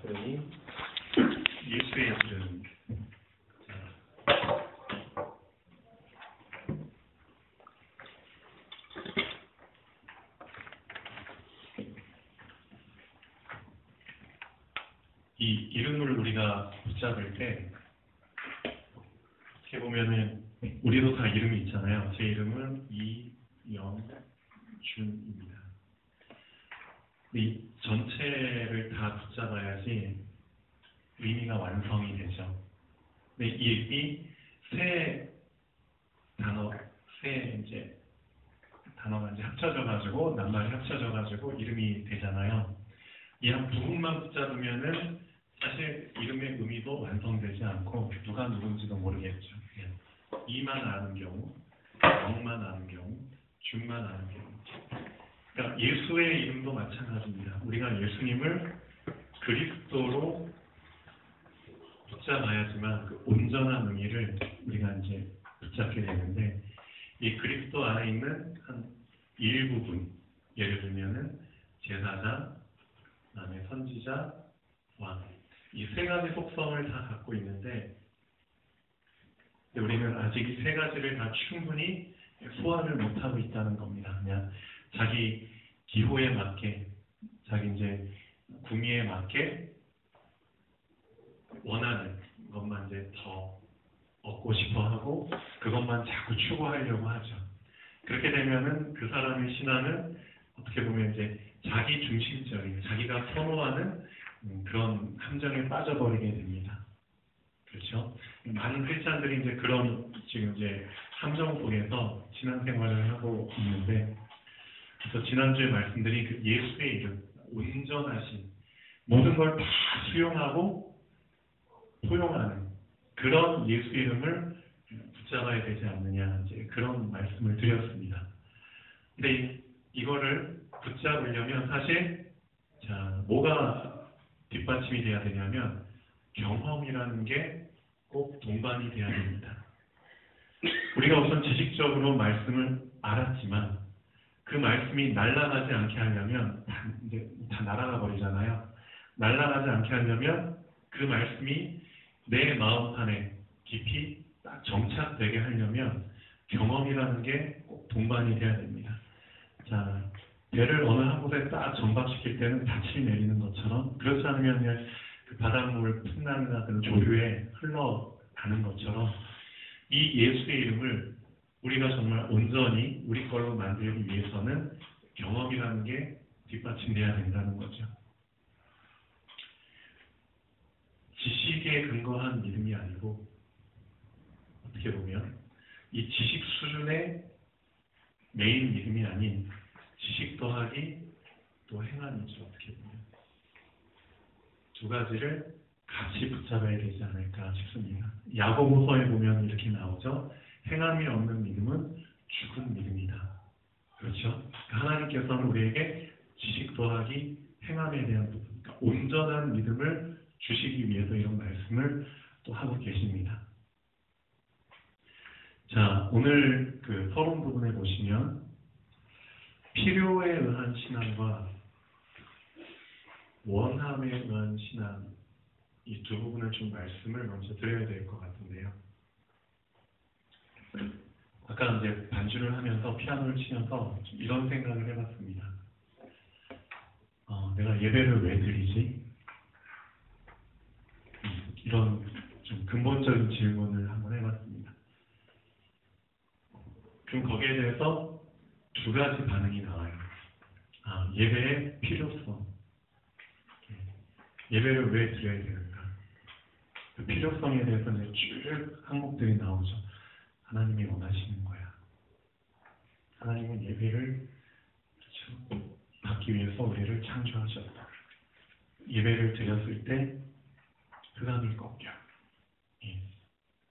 말씀이 예수의 이름. 이 이름을 우리가 붙잡을 때 어떻게 보면은 우리도 다 이름이 있잖아요. 제 이름은 이영준입니다. 이 전체를 다 붙잡아야지 의미가 완성이 되죠. 근데 이 세 단어가 이제 합쳐져가지고 낱말이 합쳐져가지고 이름이 되잖아요. 이 한 부분만 붙잡으면은 사실 이름의 의미도 완성되지 않고 누가 누군지도 모르겠죠. 이만 아는 경우, 영만 아는 경우, 준만 아는 경우. 그러니까 예수의 이름도 마찬가지입니다. 우리가 예수님을 그리스도로 붙잡아야지만 그 온전한 의미를 우리가 이제 붙잡게 되는데, 이 그리스도 안에 있는 한 일부분, 예를 들면은 제사장, 그다음에 선지자, 왕, 이 세 가지 속성을 다 갖고 있는데 우리는 아직 이 세 가지를 다 충분히 소화를 못하고 있다는 겁니다. 그냥 자기 기호에 맞게, 자기 이제 구미에 맞게 원하는 것만 이제 더 얻고 싶어 하고 그것만 자꾸 추구하려고 하죠. 그렇게 되면은 그 사람의 신앙은 어떻게 보면 이제 자기 중심적인, 자기가 선호하는 그런 함정에 빠져버리게 됩니다. 그렇죠? 많은 크리스찬들이 이제 그런 지금 이제 함정 속에서 신앙생활을 하고 있는데, 그래서 지난주에 말씀드린 그 예수의 이름, 온전하신, 모든 걸 다 수용하고 포용하는 그런 예수 이름을 붙잡아야 되지 않느냐, 이제 그런 말씀을 드렸습니다. 근데 이거를 붙잡으려면 사실 뭐가 뒷받침이 돼야 되냐면 경험이라는 게 꼭 동반이 돼야 됩니다. 우리가 우선 지식적으로 말씀을 알았지만 그 말씀이 날아가지 않게 하려면 이제 다 날아가 버리잖아요. 날아가지 않게 하려면 그 말씀이 내 마음판에 깊이 딱 정착되게 하려면 경험이라는 게 꼭 동반이 돼야 됩니다. 자, 배를 어느 한 곳에 딱 정박시킬 때는 닻이 내리는 것처럼, 그렇지 않으면 그 바닷물 풍랑이나 그런 조류에 흘러가는 것처럼 이 예수의 이름을 우리가 정말 온전히 우리 걸로 만들기 위해서는 경험이라는 게 뒷받침돼야 된다는 거죠. 지식에 근거한 믿음이 아니고, 어떻게 보면 이 지식 수준의 메인 믿음이 아닌 지식 더하기 또 행함이죠. 어떻게 보면 두 가지를 같이 붙잡아야 되지 않을까 싶습니다. 야고보서에 보면 이렇게 나오죠. 행함이 없는 믿음은 죽은 믿음이다. 그렇죠? 하나님께서는 우리에게 지식 더하기 행함에 대한 부분, 그러니까 온전한 믿음을 주시기 위해서 이런 말씀을 또 하고 계십니다. 자, 오늘 그 서론 부분에 보시면 필요에 의한 신앙과 원함에 의한 신앙, 이 두 부분을 좀 말씀을 먼저 드려야 될 것 같은데요. 아까 이제 반주를 하면서 피아노를 치면서 좀 이런 생각을 해봤습니다. 내가 예배를 왜 드리지? 이런 좀 근본적인 질문을 한번 해봤습니다. 그럼 거기에 대해서 두 가지 반응이 나와요. 예배의 필요성. 예배를 왜 드려야 되는가? 그 필요성에 대해서 이제 쭉 항목들이 나오죠. 하나님이 원하시는 거야. 하나님은 예배를 받기 위해서 우리를 창조하셨다. 예배를 드렸을 때 흑암이 꺾여.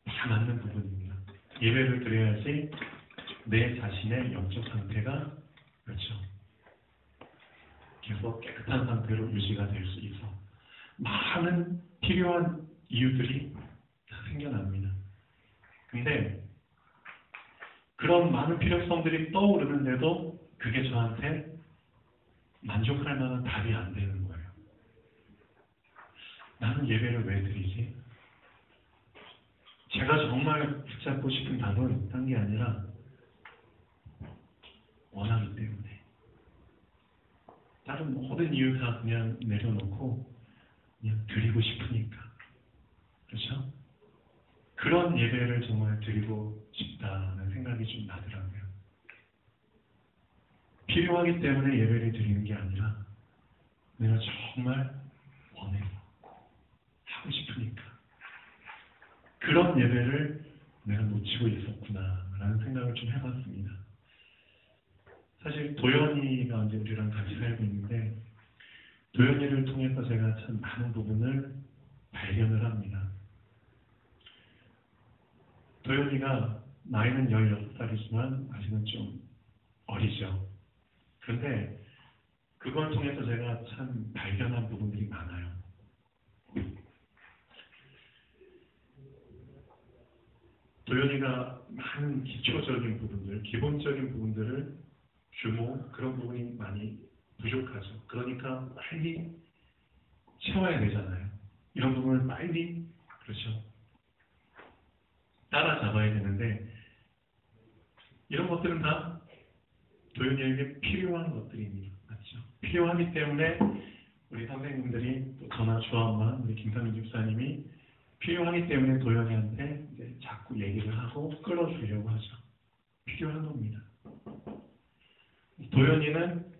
다 맞는 부분입니다. 예배를 드려야지 내 자신의 영적 상태가, 그렇죠, 계속 깨끗한 상태로 유지가 될 수 있어. 많은 필요한 이유들이 다 생겨납니다. 근데 그런 많은 필요성들이 떠오르는데도 그게 저한테 만족할 만한 답이 안 되는 거예요. 나는 예배를 왜 드리지? 제가 정말 붙잡고 싶은 답은 딴 게 아니라 원하기 때문에. 다른 모든 이유 다 그냥 내려놓고 그냥 드리고 싶으니까. 그렇죠? 그런 예배를 정말 드리고 싶다는 생각이 좀 나더라고요. 필요하기 때문에 예배를 드리는 게 아니라 내가 정말 원해서 하고 싶으니까 그런 예배를 내가 놓치고 있었구나라는 생각을 좀 해봤습니다. 사실 도연이가 이제 우리랑 같이 살고 있는데 도연이를 통해서 제가 참 많은 부분을 발견을 합니다. 도연이가 나이는 16살이지만 아직은 좀 어리죠. 그런데 그걸 통해서 제가 참 발견한 부분들이 많아요. 도연이가 많은 기초적인 부분들, 기본적인 부분들을 규모, 그런 부분이 많이 부족하죠. 그러니까 빨리 채워야 되잖아요. 이런 부분을 빨리, 그렇죠. 따라잡아야 되는데 이런 것들은 다 도연이에게 필요한 것들입니다. 맞죠? 필요하기 때문에 우리 선생님들이 또 저나 주엄마, 우리 김상민 집사님이 필요하기 때문에 도연이한테 이제 자꾸 얘기를 하고 끌어주려고 하죠. 필요한 겁니다. 도연이는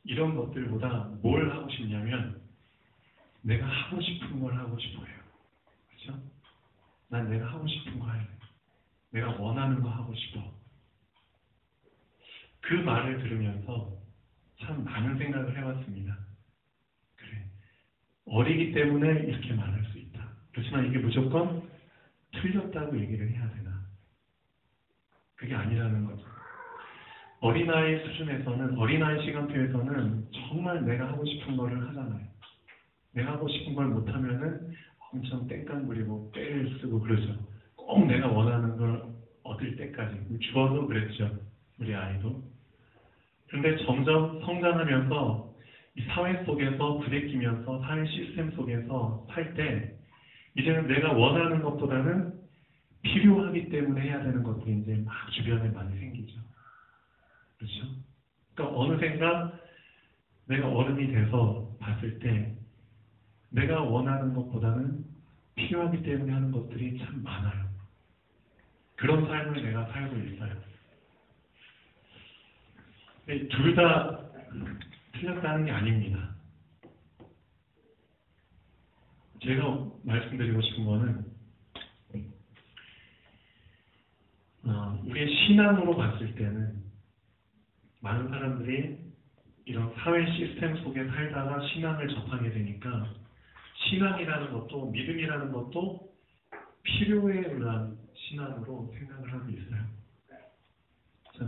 이런 것들보다 뭘 하고 싶냐면 내가 하고 싶은 걸 하고 싶어요. 그렇죠? 난 내가 하고 싶은 거 할래. 내가 원하는 거 하고 싶어. 그 말을 들으면서 참 많은 생각을 해봤습니다. 그래, 어리기 때문에 이렇게 말할 수 있다. 그렇지만 이게 무조건 틀렸다고 얘기를 해야 되나? 그게 아니라는 거죠. 어린아이 수준에서는, 어린아이 시간표에서는 정말 내가 하고 싶은 거를 하잖아요. 내가 하고 싶은 걸 못하면은 엄청 땡깡 부리고 떼를 쓰고 그러죠. 꼭 내가 원하는 걸 얻을 때까지. 주어도 그랬죠. 우리 아이도. 그런데 점점 성장하면서 이 사회 속에서 부대끼면서 사회 시스템 속에서 살 때 이제는 내가 원하는 것보다는 필요하기 때문에 해야 되는 것들이 이제 막 주변에 많이 생기죠. 그렇죠? 그러니까 어느샌가 내가 어른이 돼서 봤을 때 내가 원하는 것보다는 필요하기 때문에 하는 것들이 참 많아요. 그런 삶을 내가 살고 있어요. 둘 다 틀렸다는 게 아닙니다. 제가 말씀드리고 싶은 거는 우리의 신앙으로 봤을 때는 많은 사람들이 이런 사회 시스템 속에 살다가 신앙을 접하게 되니까 신앙이라는 것도 믿음이라는 것도 필요에 의한 신앙으로 생각을 하고 있어요.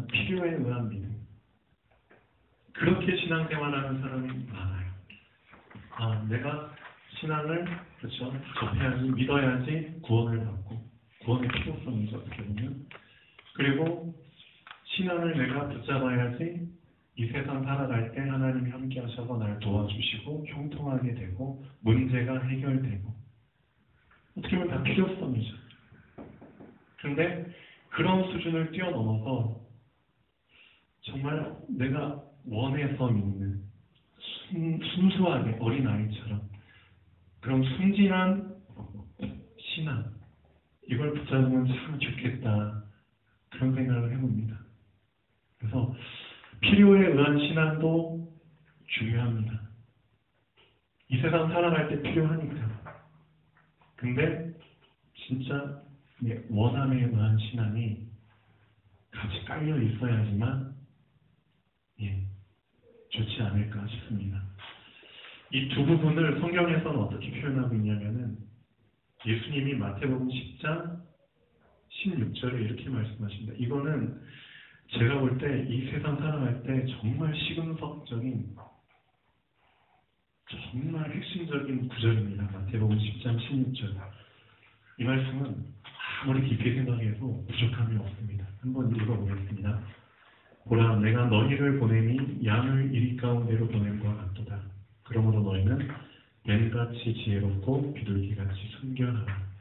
필요에 의한 믿음. 그렇게 신앙생활하는 사람이 많아요. 내가 신앙을 그렇죠 접해야지, 믿어야지 구원을 받고 구원의 필요성이죠, 어떻게 보면. 그리고 신앙을 내가 붙잡아야지 이 세상 살아갈 때 하나님이 함께 하셔서 나를 도와주시고 형통하게 되고 문제가 해결되고, 어떻게 보면 다 필요성이죠. 그런데 그런 수준을 뛰어넘어서 정말 내가 원해서 믿는 순수하게 어린아이처럼 그런 순진한 신앙, 이걸 붙잡으면 참 좋겠다, 그런 생각을 해봅니다. 그래서 필요에 의한 신앙도 중요합니다. 이 세상 살아갈 때 필요하니까. 근데 진짜 원함에 의한 신앙이 같이 깔려 있어야지만 좋지 않을까 싶습니다. 이 두 부분을 성경에서는 어떻게 표현하고 있냐면은 예수님이 마태복음 10장 16절에 이렇게 말씀하십니다. 이거는 제가 볼 때 이 세상 살아갈 때 정말 시금석적인, 정말 핵심적인 구절입니다. 마태복음 10장 16절. 이 말씀은 아무리 깊이 생각해도 부족함이 없습니다. 한번 읽어보겠습니다. 보라, 내가 너희를 보내니 양을 이리 가운데로 보낸 것 같도다. 그러므로 너희는 뱀같이 지혜롭고 비둘기같이 순결하라.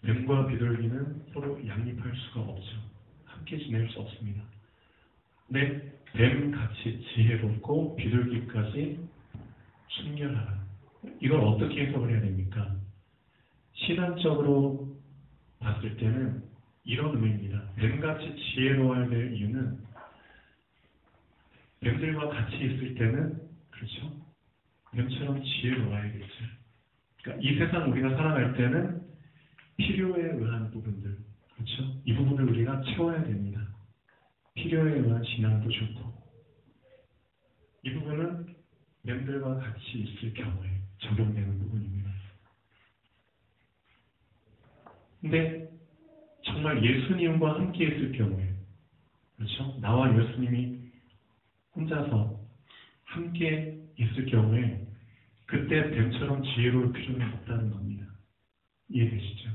뱀과 비둘기는 서로 양립할 수가 없죠. 함께 지낼 수 없습니다. 근데 뱀같이 지혜롭고 비둘기까지 순결하라. 이걸 어떻게 해석을 해야 됩니까? 신앙적으로 봤을 때는 이런 의미입니다. 뱀같이 지혜로워야 될 이유는 뱀들과 같이 있을 때는 그렇죠? 뱀처럼 지혜로워야겠죠. 그러니까 이 세상 우리가 살아갈 때는 필요에 의한 부분들, 그렇죠? 이 부분을 우리가 채워야 됩니다. 필요에 의한 신앙도 좋고, 이 부분은 뱀들과 같이 있을 경우에 적용되는 부분입니다. 근데 정말 예수님과 함께 있을 경우에, 그렇죠? 나와 예수님이 혼자서 함께 있을 경우에 그때 뱀처럼 지혜로울 필요는 없다는 겁니다. 이해되시죠?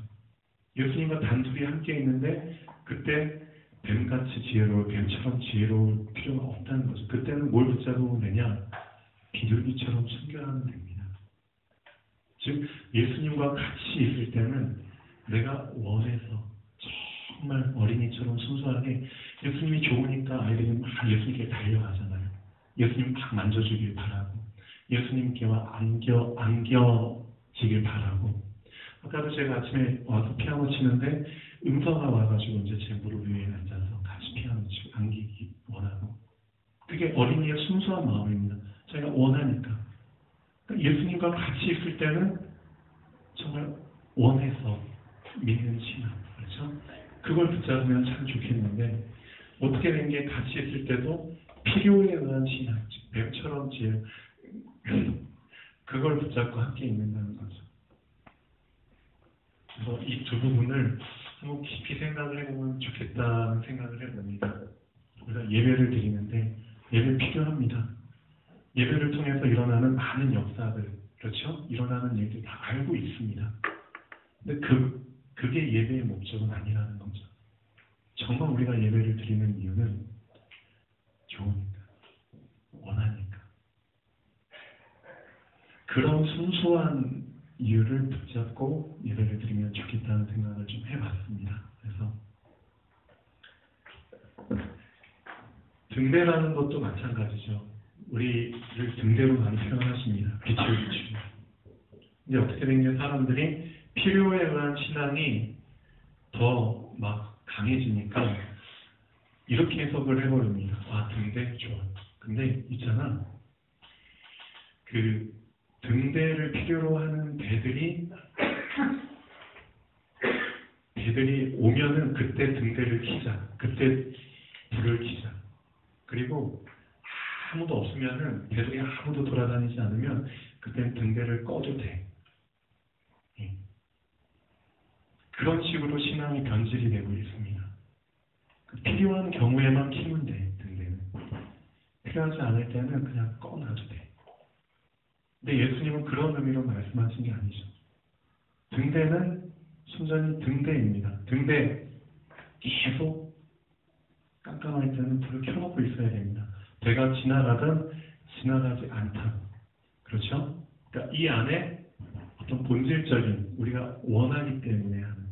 예수님과 단둘이 함께 있는데 그때 뱀같이 지혜로울, 뱀처럼 지혜로울 필요가 없다는 거죠. 그때는 뭘 붙잡으면 되냐? 비둘기처럼 순결하면 됩니다. 즉 예수님과 같이 있을 때는 내가 원해서 정말 어린이처럼 순수하게, 예수님이 좋으니까 아이들이 막 예수님께 달려가잖아요. 예수님 막 만져주길 바라고, 예수님께와 안겨지길 바라고. 아까도 제가 아침에 와서 피아노 치는데 음성가 와가지고 이제 제 무릎 위에 앉아서 같이 피아노 치고 안기기 원하고, 그게 어린이의 순수한 마음입니다. 저희가 원하니까. 그러니까 예수님과 같이 있을 때는 정말 원해서 믿는 신앙, 그렇죠? 그걸 붙잡으면 참 좋겠는데, 어떻게 된 게 같이 있을 때도 필요에 의한 신앙, 뱀처럼 지혜, 그걸 붙잡고 함께 있는다는 거죠. 그래서 이 두 부분을 한번 깊이 생각을 해보면 좋겠다는 생각을 해봅니다. 우리가 예배를 드리는데 예배 필요합니다. 예배를 통해서 일어나는 많은 역사들, 그렇죠? 일어나는 일들 다 알고 있습니다. 근데 그게 예배의 목적은 아니라는 거죠. 정말 우리가 예배를 드리는 이유는 좋으니까, 원하니까. 그런 순수한 이유를 붙잡고 예배를 드리면 좋겠다는 생각을 좀 해봤습니다. 그래서 등대라는 것도 마찬가지죠. 우리를 등대로 많이 표현하십니다. 빛을 비추고. 근데 어떻게 된 게 사람들이 필요에 의한 신앙이 더 막 강해지니까 이렇게 해석을 해버립니다. 아, 등대 좋아. 근데 있잖아, 그 등대를 필요로 하는 배들이 오면은 그때 등대를 켜자. 그때 불을 켜자. 그리고 아무도 없으면은, 배들이 아무도 돌아다니지 않으면 그때 등대를 꺼도 돼. 예. 그런 식으로 신앙이 변질이 되고 있습니다. 필요한 경우에만 켜면 돼, 등대는. 필요하지 않을 때는 그냥 꺼놔도 돼. 근데 예수님은 그런 의미로 말씀하신 게 아니죠. 등대는 순전히 등대입니다. 등대 계속 깜깜할 때는 불을 켜놓고 있어야 됩니다. 배가 지나가든 지나가지 않든, 그렇죠? 그러니까 이 안에 어떤 본질적인, 우리가 원하기 때문에 하는,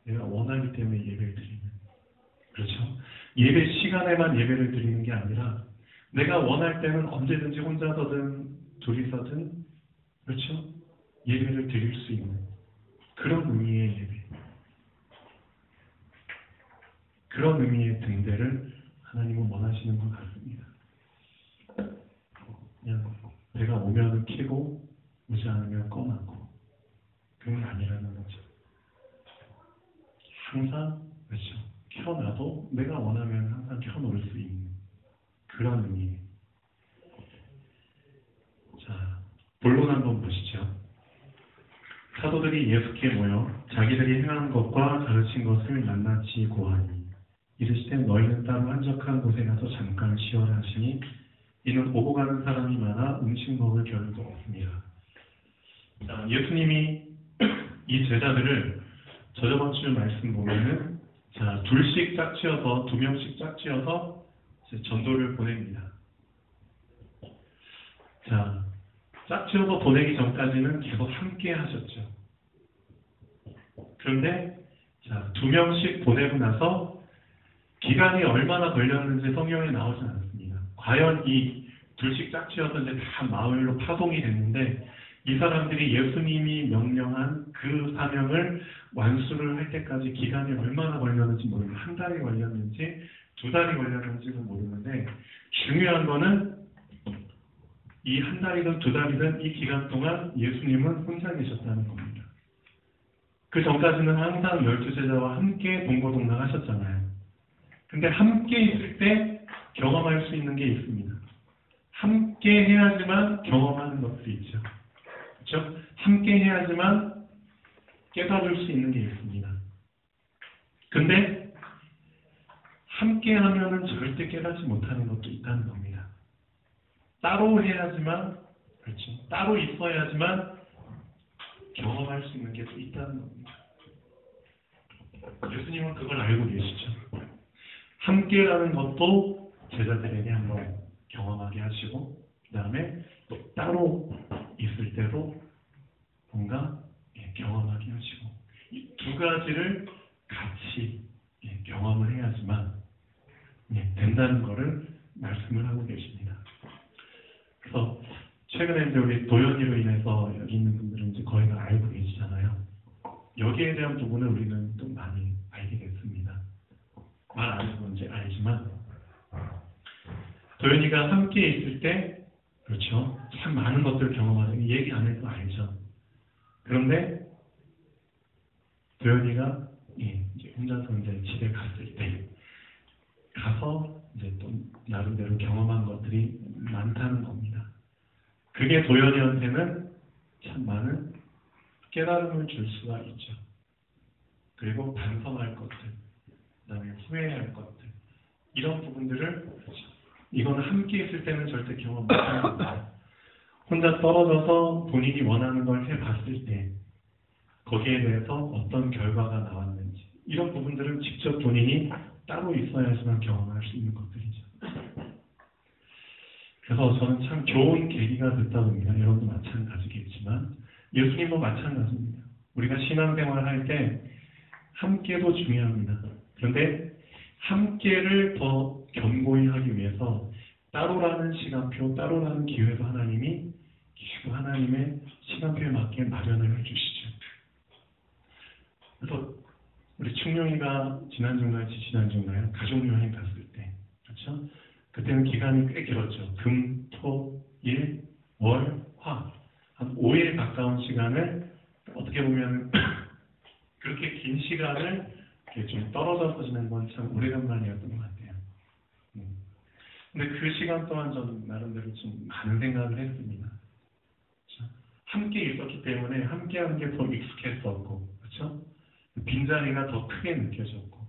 내가 원하기 때문에 예배를 드리는, 그렇죠? 예배 시간에만 예배를 드리는 게 아니라 내가 원할 때는 언제든지 혼자서든 둘이서든, 그렇죠? 예배를 드릴 수 있는 그런 의미의 예배, 그런 의미의 등대를 하나님은 원하시는 것 같습니다. 그냥 내가 오면 켜고 오지 않으면 꺼놓고, 그런 게 아니라는 거죠. 항상, 그렇죠? 켜놔도 내가 원하면 항상 켜놓을 수 있는 그런 의미예요. 자, 본론 한번 보시죠. 사도들이 예수께 모여 자기들이 행한 것과 가르친 것을 낱낱이 고하니 이르시되 너희는 따로 한적한 곳에 가서 잠깐 쉬어라 하시니 이는 오고 가는 사람이 많아 음식 먹을 겨를도 없습니다. 자, 예수님이 이 제자들을 저번 주 말씀 보면은, 자, 둘씩 짝지어서, 2명씩 짝지어서 전도를 보냅니다. 자, 짝지어서 보내기 전까지는 계속 함께 하셨죠. 그런데 자, 2명씩 보내고 나서 기간이 얼마나 걸렸는지 성경에 나오진 않습니다. 과연 이 둘씩 짝지어서 이제 다 마을로 파송이 됐는데 이 사람들이 예수님이 명령한 그 사명을 완수를 할 때까지 기간이 얼마나 걸렸는지 모르는데 한 달이 걸렸는지 2달이 걸렸는지는 모르는데 중요한 거는 이 한 달이든 2달이든 이 기간 동안 예수님은 혼자 계셨다는 겁니다. 그 전까지는 항상 12제자와 함께 동고동락 하셨잖아요. 근데 함께 있을 때 경험할 수 있는 게 있습니다. 함께 해야지만 경험하는 것들이 있죠. 그렇죠? 함께 해야지만 깨달을 수 있는 게 있습니다. 근데 함께 하면은 절대 깨닫지 못하는 것도 있다는 겁니다. 따로 해야지만, 그렇죠. 따로 있어야지만 경험할 수 있는 게 또 있다는 겁니다. 예수님은 그걸 알고 계시죠. 함께라는 것도 제자들에게 한번 경험하게 하시고 그 다음에 또 따로 있을 때도 뭔가 경험하게 하시고 이 두 가지를 같이 경험을 해야지만 된다는 것을 말씀을 하고 계십니다. 그래서 최근에 이제 우리 도연이로 인해서 여기 있는 분들은 이제 거의 다 알고 계시잖아요. 여기에 대한 부분을 우리는 좀 많이 알게 됐습니다. 말 안 해도 이제 알지만 도연이가 함께 있을 때 그렇죠. 참 많은 것들을 경험하는 얘기 안 해도 알죠. 그런데 도연이가 이제 혼자서 이제 집에 갔을 때 가서 이제 또 나름대로 경험한 것들이 많다는 겁니다. 그게 도연이한테는 참 많은 깨달음을 줄 수가 있죠. 그리고 반성할 것들, 그다음에 후회할 것들 이런 부분들을 그렇죠. 이거는 함께 있을 때는 절대 경험 못하는 겁니다. 혼자 떨어져서 본인이 원하는 걸 해봤을 때 거기에 대해서 어떤 결과가 나왔는지 이런 부분들은 직접 본인이 따로 있어야지만 경험할 수 있는 것들이죠. 그래서 저는 참 좋은 계기가 됐다 봅니다. 여러분도 마찬가지겠지만 예수님도 마찬가지입니다. 우리가 신앙생활을 할 때 함께도 중요합니다. 그런데 함께를 더 견고히 하기 위해서 따로라는 시간표, 따로라는 기회도 하나님이 하나님의 시간표에 맞게 마련을 해주시죠. 그래서 우리 충룡이가 지난주인가요? 가족여행 갔을 때, 그렇죠? 그때는 기간이 꽤 길었죠. 금, 토, 일, 월, 화. 한 5일 가까운 시간을 어떻게 보면 그렇게 긴 시간을 이렇게 좀 떨어져서 지낸 건 참 오래간만이었던 것 같아요. 근데 그 시간 동안 저는 나름대로 좀 많은 생각을 했습니다. 그렇죠? 함께 있었기 때문에 함께하는 게 더 익숙했었고, 그렇죠? 빈자리가 더 크게 느껴졌고,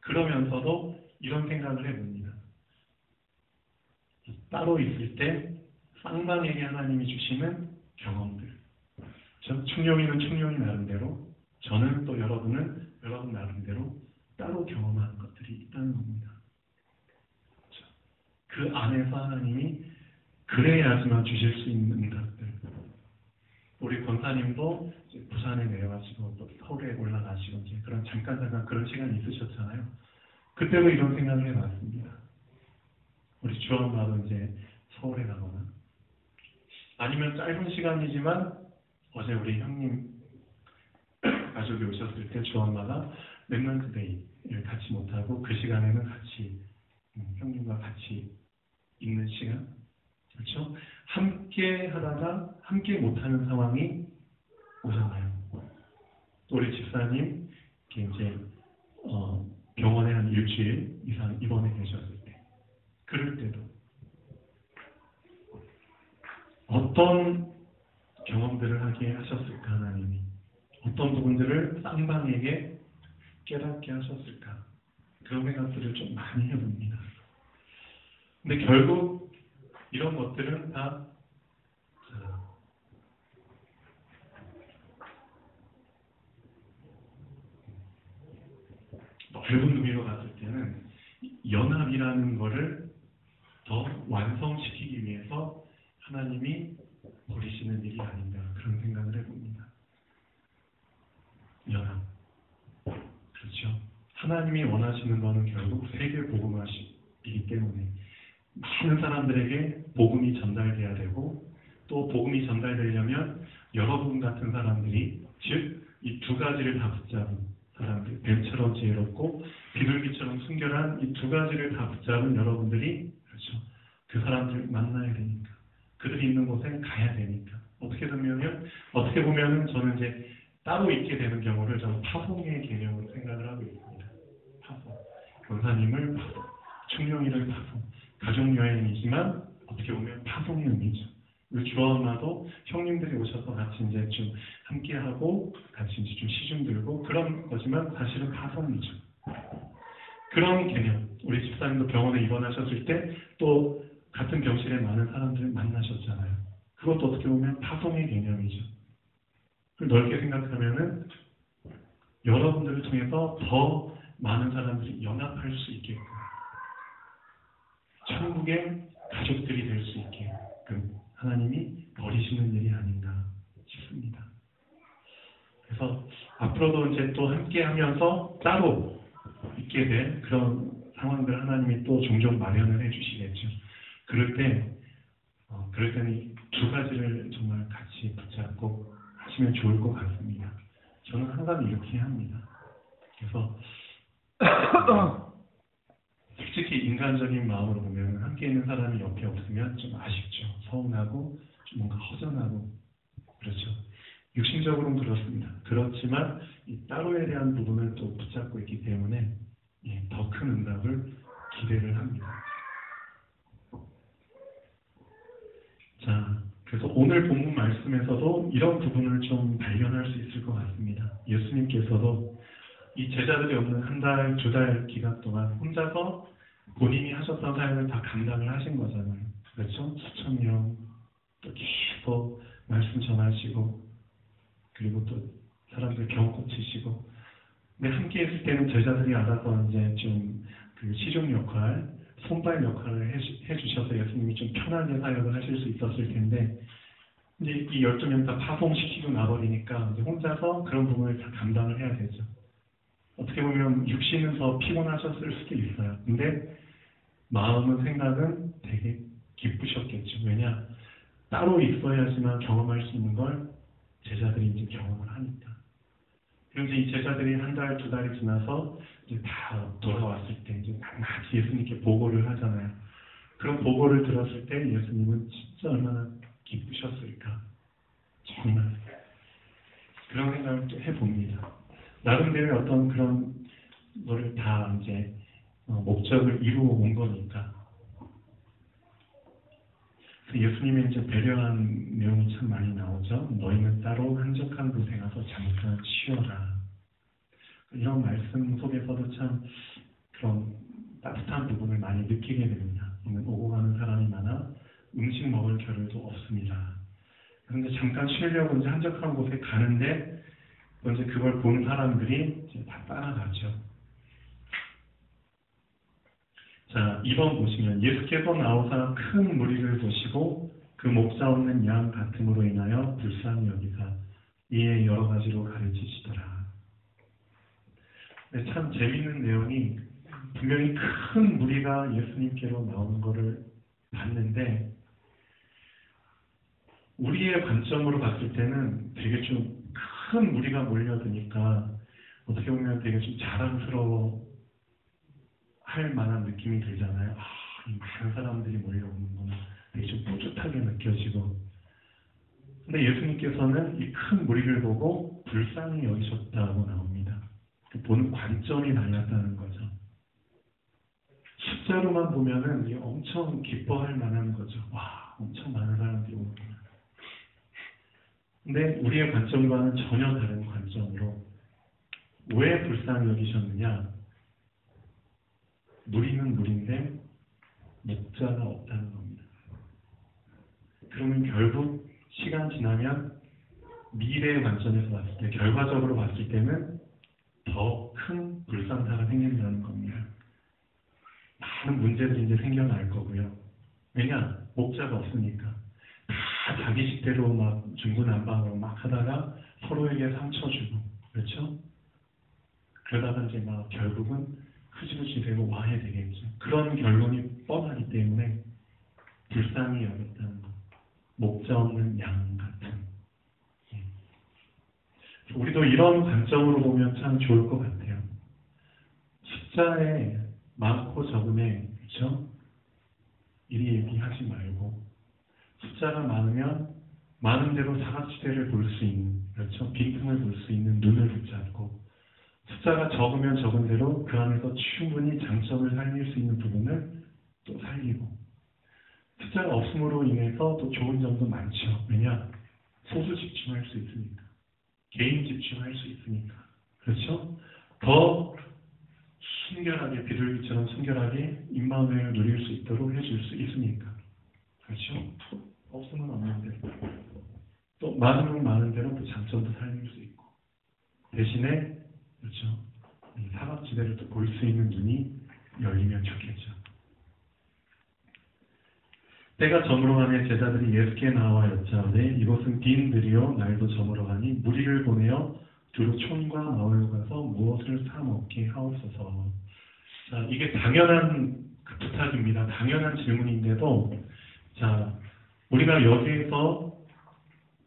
그러면서도 이런 생각을 해봅니다. 따로 있을 때 쌍방에게 하나님이 주시는 경험들. 충룡이는 충룡이 나름대로, 저는 또 여러분은 여러분 나름대로 따로 경험하는 것들이 있다는 겁니다. 그 안에서 하나님이 그래야지만 주실 수 있는 응답들. 우리 권사님도 이제 부산에 내려가시고 또 서울에 올라가시고 이제 그런 잠깐 그런 시간이 있으셨잖아요. 그때도 이런 생각을 해봤습니다. 우리 주엄마도 이제 서울에 가거나 아니면 짧은 시간이지만 어제 우리 형님 가족이 오셨을 때 주엄마가 랩런트데이를 같이 못하고 그 시간에는 같이 형님과 같이 있는 시간, 그렇죠? 함께 하다가 함께 못하는 상황이 오잖아요. 또 우리 집사님 이제 병원에 한 일주일 이상 입원해 계셨을 때, 그럴 때도 어떤 경험들을 하게 하셨을까 하나님이, 어떤 부분들을 쌍방에게 깨닫게 하셨을까, 그런 생각들을 좀 많이 해봅니다. 근데 결국 이런 것들은 다 넓은 의미로 봤을 때는 연합이라는 거를 완성시키기 위해서 하나님이 버리시는 일이 아닌가 그런 생각을 해봅니다. 연합. 그렇죠. 하나님이 원하시는 것은 결국 세계 복음화이기 때문에 많은 사람들에게 복음이 전달돼야 되고 또 복음이 전달되려면 여러분 같은 사람들이 즉 이 두 가지를 다 붙잡은 사람들, 뱀처럼 지혜롭고 비둘기처럼 순결한 이 두 가지를 다 붙잡은 여러분들이 그렇죠. 그 사람들 만나야 되니까 그들이 있는 곳에 가야 되니까 어떻게 보면은 저는 이제 따로 있게 되는 경우를 저는 파송의 개념으로 생각을 하고 있습니다. 파송, 권사님을 파송, 충령이를 파송, 가족 여행이지만 어떻게 보면 파송의 의미죠. 주와 엄마도 형님들이 오셔서 같이 이제 좀 함께하고 같이 이제 좀 시중 들고 그런 거지만 사실은 파송이죠. 그런 개념. 우리 집사님도 병원에 입원하셨을 때 또 같은 병실에 많은 사람들을 만나셨잖아요. 그것도 어떻게 보면 파송의 개념이죠. 넓게 생각하면은 여러분들을 통해서 더 많은 사람들이 연합할 수 있게끔 천국의 가족들이 될 수 있게끔 하나님이 버리시는 일이 아닌가 싶습니다. 그래서 앞으로도 이제 또 함께 하면서 따로 있게 될 그런 상황들 하나님이 또 종종 마련을 해주시겠죠. 그럴 때는 두 가지를 정말 같이 붙잡고 하시면 좋을 것 같습니다. 저는 항상 이렇게 합니다. 그래서 솔직히 인간적인 마음으로 보면 함께 있는 사람이 옆에 없으면 좀 아쉽죠. 서운하고 좀 뭔가 허전하고 그렇죠. 육신적으로는 그렇습니다. 그렇지만 이 따로에 대한 부분을 또 붙잡고 있기 때문에 더 큰 응답을 기대를 합니다. 자, 그래서 오늘 본문 말씀에서도 이런 부분을 좀 발견할 수 있을 것 같습니다. 예수님께서도 이 제자들이 없는 한 달, 두 달 기간 동안 혼자서 본인이 하셨던 사역을 다 감당을 하신 거잖아요. 그렇죠? 수천 명, 또 계속 말씀 전하시고, 그리고 또 사람들 병 고치시고. 근데 함께 했을 때는 제자들이 알아서 이제 좀 그 시종 역할, 손발 역할을 해주셔서 예수님이 좀 편하게 사역을 하실 수 있었을 텐데, 이제 이 12명 다 파송시키고 나버리니까 이제 혼자서 그런 부분을 다 감당을 해야 되죠. 어떻게 보면 육신은 더 피곤하셨을 수도 있어요. 근데 마음은 생각은 되게 기쁘셨겠죠. 왜냐? 따로 있어야지만 경험할 수 있는 걸 제자들이 이제 경험을 하니까. 그런데 이 제자들이 한 달, 두 달이 지나서 이제 다 돌아왔을 때 이제 같이 예수님께 보고를 하잖아요. 그런 보고를 들었을 때 예수님은 진짜 얼마나 기쁘셨을까. 정말 그런 생각을 또 해봅니다. 나름대로의 어떤 그런 거를 다 이제 목적을 이루어 온 거니까. 그래서 예수님의 이제 배려한 내용이 참 많이 나오죠. 너희는 따로 한적한 곳에 가서 잠깐 쉬어라. 이런 말씀 속에서도 참 그런 따뜻한 부분을 많이 느끼게 됩니다. 오늘 오고 가는 사람이 많아 음식 먹을 겨를도 없습니다. 그런데 잠깐 쉬려고 이제 한적한 곳에 가는데 이제 그걸 본 사람들이 이제 다 따라가죠. 자, 2번 보시면 예수께서 나오사 큰 무리를 보시고 그 목자 없는 양 같음으로 인하여 불쌍히 여기사 이에 여러 가지로 가르치시더라. 네, 참 재미있는 내용이 분명히 큰 무리가 예수님께로 나오는 것을 봤는데 우리의 관점으로 봤을 때는 되게 좀 큰 무리가 몰려드니까 어떻게 보면 되게 좀 자랑스러워 할 만한 느낌이 들잖아요. 이 많은 사람들이 몰려오는구나. 되게 좀 뿌듯하게 느껴지고. 근데 예수님께서는 이 큰 무리를 보고 불쌍히 여기셨다고 나옵니다. 보는 관점이 달랐다는 거죠. 숫자로만 보면은 엄청 기뻐할 만한 거죠. 와, 엄청 많은 사람들이 오는구나. 근데 우리의 관점과는 전혀 다른 관점으로 왜 불쌍히 여기셨느냐? 무리는 무리인데 목자가 없다는 겁니다. 그러면 결국 시간 지나면 미래의 관점에서 봤을 때 결과적으로 봤을 때는 더 큰 불상사가 생긴다는 겁니다. 많은 문제들이 이제 생겨날 거고요. 왜냐? 목자가 없으니까. 다 자기 식대로 막 중구난방으로 막 하다가 서로에게 상처 주고, 그렇죠? 그러다가 이제 막 결국은 흐지부지 되고 와해되겠죠. 그런 결론이 뻔하기 때문에 불쌍히 여겼다는 것. 목자 없는 양 같은. 우리도 이런 관점으로 보면 참 좋을 것 같아요. 숫자에 많고 적음에, 그렇죠? 이리 얘기하지 말고 숫자가 많으면 많은 대로 사각지대를 볼 수 있는, 그렇죠? 빈틈을 볼 수 있는 눈을 붙잡고, 숫자가 적으면 적은 대로 그 안에서 충분히 장점을 살릴 수 있는 부분을 또 살리고, 숫자가 없음으로 인해서 또 좋은 점도 많죠. 왜냐? 소수 집중할 수 있으니까, 개인 집중할 수 있으니까, 그렇죠? 더 순결하게, 비둘기처럼 순결하게 입마음을 누릴 수 있도록 해줄 수 있으니까, 그렇죠? 없으면 없는 대로, 또 많으면 많은 대로 또 장점도 살릴 수 있고, 대신에, 그렇죠? 이 사각지대를 또 볼 수 있는 눈이 열리면 좋겠죠. 때가 저물어가니 제자들이 예수께 나와 여짜오되 이곳은 빈들이요 날도 저물어가니 무리를 보내어 두루 촌과 마을로 가서 무엇을 사 먹게 하옵소서. 자, 이게 당연한 그 부탁입니다. 당연한 질문인데도, 자, 우리가 여기에서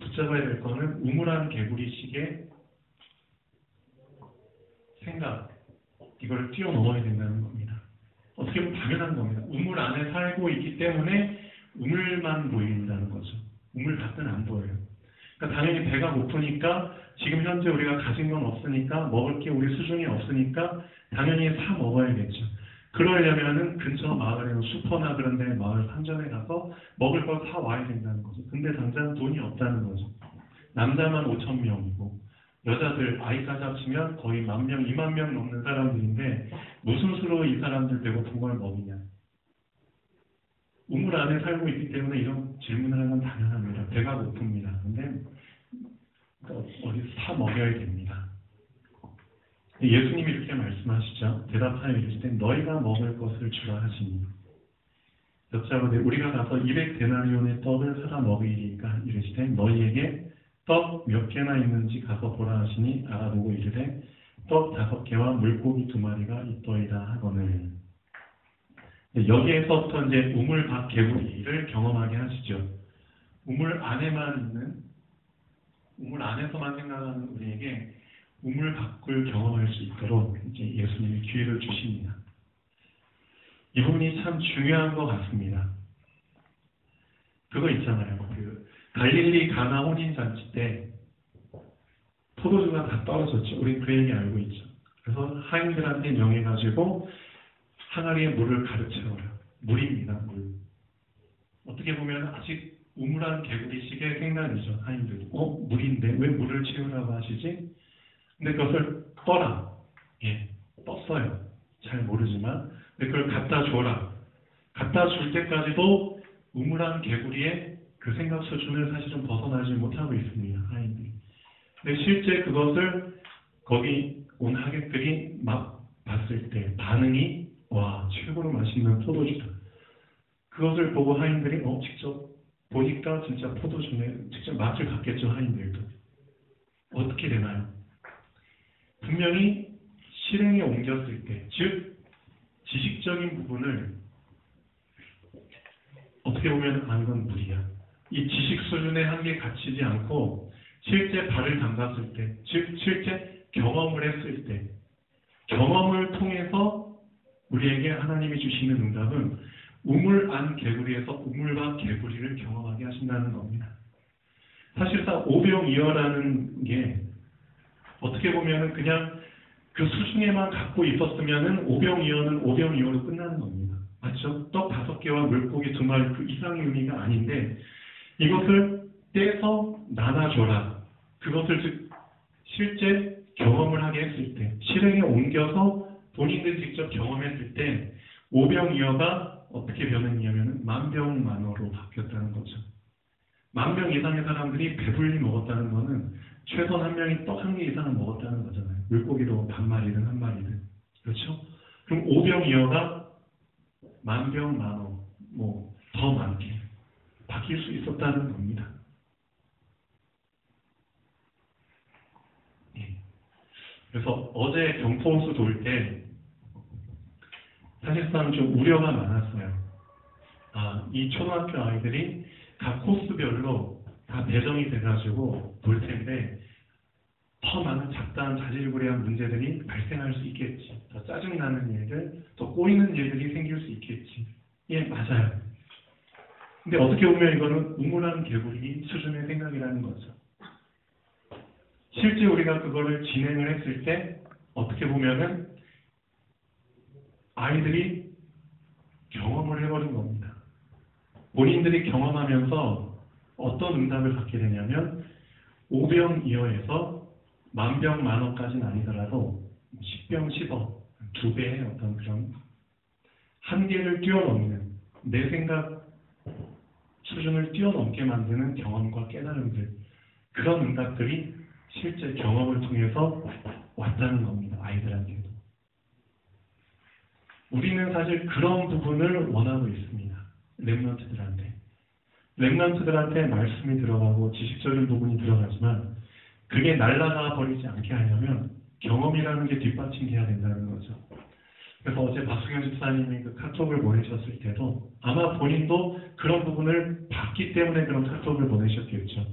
붙잡아야 될 거는 우물안 개구리식의 생각, 이걸 뛰어넘어야 된다는 겁니다. 어떻게 보면 당연한 겁니다. 우물 안에 살고 있기 때문에 우물만 보인다는 거죠. 우물 밖은 안 보여요. 그러니까 당연히 배가 고프니까 지금 현재 우리가 가진 건 없으니까, 먹을 게 우리 수중에 없으니까 당연히 사 먹어야겠죠. 그러려면은 근처 마을에 슈퍼나 그런 데 마을 상점에 가서 먹을 걸 사 와야 된다는 거죠. 근데 당장 돈이 없다는 거죠. 남자만 5,000명이고 여자들 아이까지 합치면 거의 10,000명, 20,000명 넘는 사람들인데 무슨 수로 이 사람들 배고픈 걸 먹이냐. 우물 안에 살고 있기 때문에 이런 질문을 하는 건 당연합니다. 배가 고픕니다. 근데 어디서 사 먹여야 됩니다. 예수님이 이렇게 말씀하시죠. 대답하여 이르시되 너희가 먹을 것을 주라 하시니 여짜오되 우리가 가서 200데나리온의 떡을 사다 먹이리까 이르시되 너희에게 떡 몇 개나 있는지 가서 보라 하시니 알아보고 이르되 떡 5개와 물고기 2마리가 있더이다 하거늘. 여기에서부터 이제 우물 밖 개구리를 경험하게 하시죠. 우물 안에만 있는, 우물 안에서만 생각하는 우리에게 우물 밖을 경험할 수 있도록 이제 예수님이 기회를 주십니다. 이 부분이 참 중요한 것 같습니다. 그거 있잖아요. 그 갈릴리 가나 혼인잔치 때 포도주가 다 떨어졌죠. 우리 그 얘기 알고 있죠. 그래서 하인들한테 명해가지고 항아리에 물을 가득 채워요. 물입니다. 물. 어떻게 보면 아직 우물안 개구리식의 생각이죠. 하인들도. 물인데 왜 물을 채우라고 하시지? 근데 그것을 떠라. 예, 떴어요. 잘 모르지만. 근데 그걸 갖다 줘라. 갖다 줄 때까지도 우물안 개구리의 그 생각 수준을 사실은 벗어나지 못하고 있습니다. 하인들이. 근데 실제 그것을 거기 온 하객들이 막 봤을 때 반응이 와, 최고로 맛있는 포도주다. 그것을 보고 하인들이 직접 보니까 진짜 포도주네. 직접 맛을 봤겠죠, 하인들도. 어떻게 되나요? 분명히 실행에 옮겼을 때, 즉 지식적인 부분을 어떻게 보면 이건 무리야. 이 지식 수준의 한계에 갇히지 않고 실제 발을 담갔을 때, 즉 실제 경험을 했을 때, 경험을 통해서 우리에게 하나님이 주시는 응답은 우물 안 개구리에서 우물 밖 개구리를 경험하게 하신다는 겁니다. 사실상 오병이어라는 게 어떻게 보면 그냥 그 수준에만 갖고 있었으면 오병이어는 오병이어로 끝나는 겁니다. 맞죠? 떡 5개와 물고기 2마리 그 이상의 의미가 아닌데 이것을 떼서 나눠줘라. 그것을 즉 실제 경험을 하게 했을 때, 실행에 옮겨서 본인들이 직접 경험했을 때 오병이어가 어떻게 변했냐면 만병만어로 바뀌었다는 거죠. 10,000명 이상의 사람들이 배불리 먹었다는 거는 최소 한 명이 떡 1개 이상은 먹었다는 거잖아요. 물고기도 반마리든 1마리든. 그렇죠? 그럼 오병이어가 만병만어, 더 많은 바뀔 수 있었다는 겁니다. 예. 그래서 어제 경포호수 돌 때 사실상 좀 우려가 많았어요. 이 초등학교 아이들이 각 코스별로 다 배정이 돼가지고 돌 텐데 더 많은 잡다한 자질구레한 문제들이 발생할 수 있겠지. 더 짜증나는 일들, 더 꼬이는 일들이 생길 수 있겠지. 예, 맞아요. 근데 어떻게 보면 이거는 우물안 개구리 수준의 생각이라는 거죠. 실제 우리가 그거를 진행을 했을 때 어떻게 보면은 아이들이 경험을 해버린 겁니다. 본인들이 경험하면서 어떤 응답을 받게 되냐면 오병이어에서 만병만어까지는 아니더라도 10병 10어 2배의 어떤 그런 한계를 뛰어넘는 내 생각 수준을 뛰어넘게 만드는 경험과 깨달음들, 그런 응답들이 실제 경험을 통해서 왔다는 겁니다. 아이들한테도. 우리는 사실 그런 부분을 원하고 있습니다. 렘넌트들한테 말씀이 들어가고 지식적인 부분이 들어가지만 그게 날아가 버리지 않게 하려면 경험이라는 게 뒷받침돼야 된다는 거죠. 그래서 어제 박승현 집사님이 그 카톡을 보내셨을 때도 아마 본인도 그런 부분을 봤기 때문에 그런 카톡을 보내셨겠죠.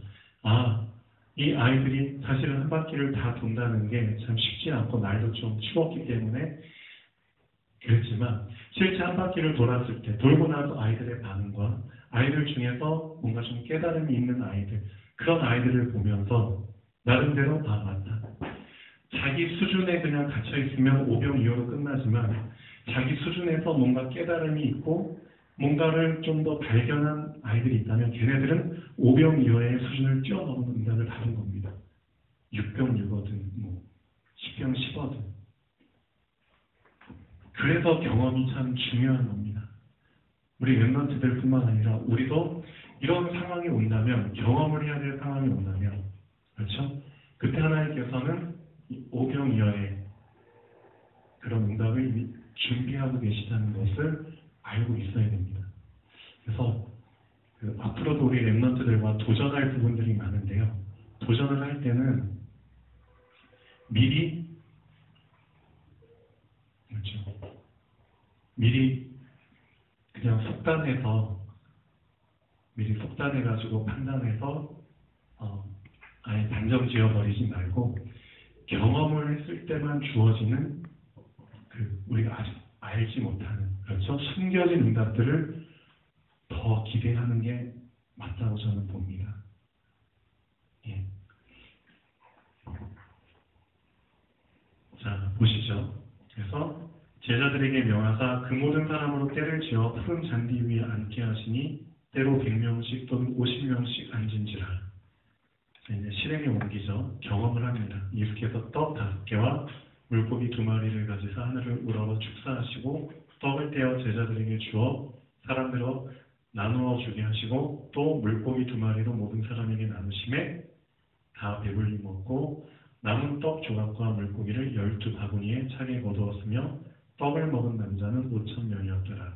이 아이들이 사실은 한 바퀴를 다 돈다는 게 참 쉽지 않고 날도 좀 추웠기 때문에 그랬지만 실제 한 바퀴를 돌았을 때 돌고 나서 아이들의 반응과 아이들 중에서 뭔가 좀 깨달음이 있는 아이들, 그런 아이들을 보면서 나름대로 맞다. 자기 수준에 그냥 갇혀있으면 오병이어로 끝나지만 자기 수준에서 뭔가 깨달음이 있고 뭔가를 좀 더 발견한 아이들이 있다면 걔네들은 오병이어의 수준을 뛰어넘는 응답을 받은 겁니다. 6병 6어든 10병 10어든. 그래서 경험이 참 중요한 겁니다. 우리 렘넌트들뿐만 아니라 우리도 이런 상황이 온다면, 경험을 해야 될 상황이 온다면, 그렇죠? 그때 하나님께서는 오병이어의 그런 응답을 이미 준비하고 계시다는 것을 알고 있어야 됩니다. 그래서 앞으로도 우리 렘넌트들과 도전할 부분들이 많은데요. 도전을 할 때는 미리 그냥 속단해가지고 판단해서 아예 단정 지어버리지 말고 경험을 했을 때만 주어지는 우리가 아직 알지 못하는, 그렇죠? 숨겨진 응답들을 더 기대하는 게 맞다고 저는 봅니다. 예. 자, 보시죠. 그래서 제자들에게 명하사 그 모든 사람으로 때를 지어 푸른 잔디 위에 앉게 하시니 때로 100명씩 또는 50명씩 앉은지라. 이제 실행에 옮기죠. 경험을 합니다. 예수께서 떡 5개와 물고기 2마리를 가지사 하늘을 우러러 축사하시고 떡을 떼어 제자들에게 주어 사람들로 나누어 주게 하시고 또 물고기 2마리로 모든 사람에게 나누심에 다 배불리 먹고 남은 떡 조각과 물고기를 12바구니에 차게 거두었으며 떡을 먹은 남자는 5,000명이었더라.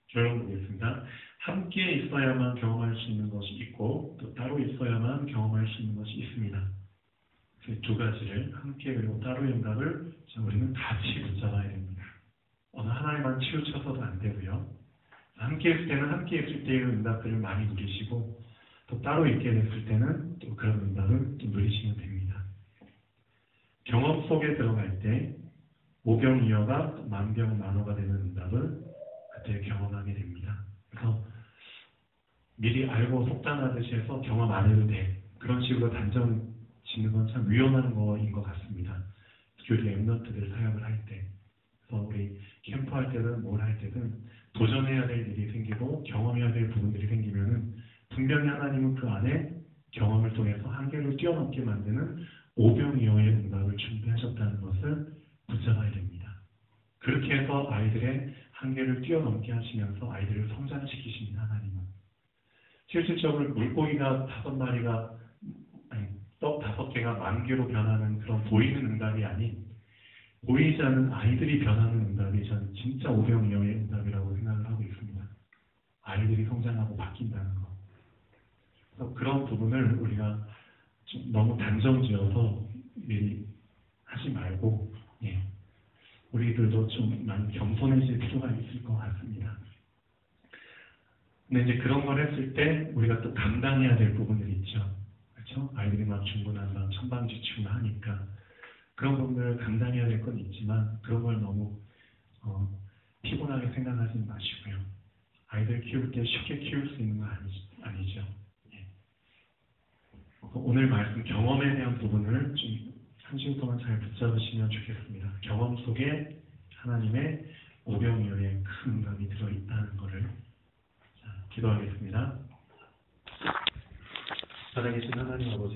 결론 보겠습니다. 함께 있어야만 경험할 수 있는 것이 있고 또 따로 있어야만 경험할 수 있는 것이 있습니다. 그 두 가지를, 함께 그리고 따로의 응답을 우리는 같이 붙잡아야 됩니다. 어느 하나에만 치우쳐서도 안 되고요. 함께 있을 때는 함께 있을 때의 응답들을 많이 누리시고 또 따로 있게 됐을 때는 또 그런 응답을 또 누리시면 됩니다. 경험 속에 들어갈 때 오병이어가 만병만어가 되는 응답을 그때 경험하게 됩니다. 그래서 미리 알고 속단하듯이 해서 경험 안 해도 돼, 그런 식으로 단정 짓는 건 참 위험한 거인 것 같습니다. 특히 우리 엠넌트들 사역을 할 때. 그래서 우리 캠프 할 때든 뭘 할 때든 도전해야 될 일이 생기고 경험해야 될 부분들이 생기면은 분명히 하나님은 그 안에 경험을 통해서 한계를 뛰어넘게 만드는 오병이어의 응답을 준비하셨다는 것을 붙잡아야 됩니다. 그렇게 해서 아이들의 한계를 뛰어넘게 하시면서 아이들을 성장시키십니다. 하나님은. 실질적으로 물고기가 5마리가 떡 5개가 10,000개로 변하는 그런 보이는 응답이 아닌 보이지 않는 아이들이 변하는 응답이 저는 진짜 오병이어의 응답이라고 생각을 하고 있습니다. 아이들이 성장하고 바뀐다는 것. 그래서 그런 부분을 우리가 좀 너무 단정지어서 미리 하지 말고, 예, 우리들도 좀 많이 겸손해질 필요가 있을 것 같습니다. 근데 이제 그런 걸 했을 때 우리가 또 감당해야 될 부분들이 있죠. 그렇죠? 아이들이 막 중구난방 천방지축을 하니까 그런 부분을 감당해야 될 건 있지만 그런 걸 너무 피곤하게 생각하지 마시고요. 아이들 키울 때 쉽게 키울 수 있는 거 아니죠. 예. 오늘 말씀 경험에 대한 부분을 좀 한 시간 동안 잘 붙잡으시면 좋겠습니다. 경험 속에 하나님의 오병이어의 큰 응답이 들어있다는 것을. 자, 기도하겠습니다. 살아계신 하나님 아버지,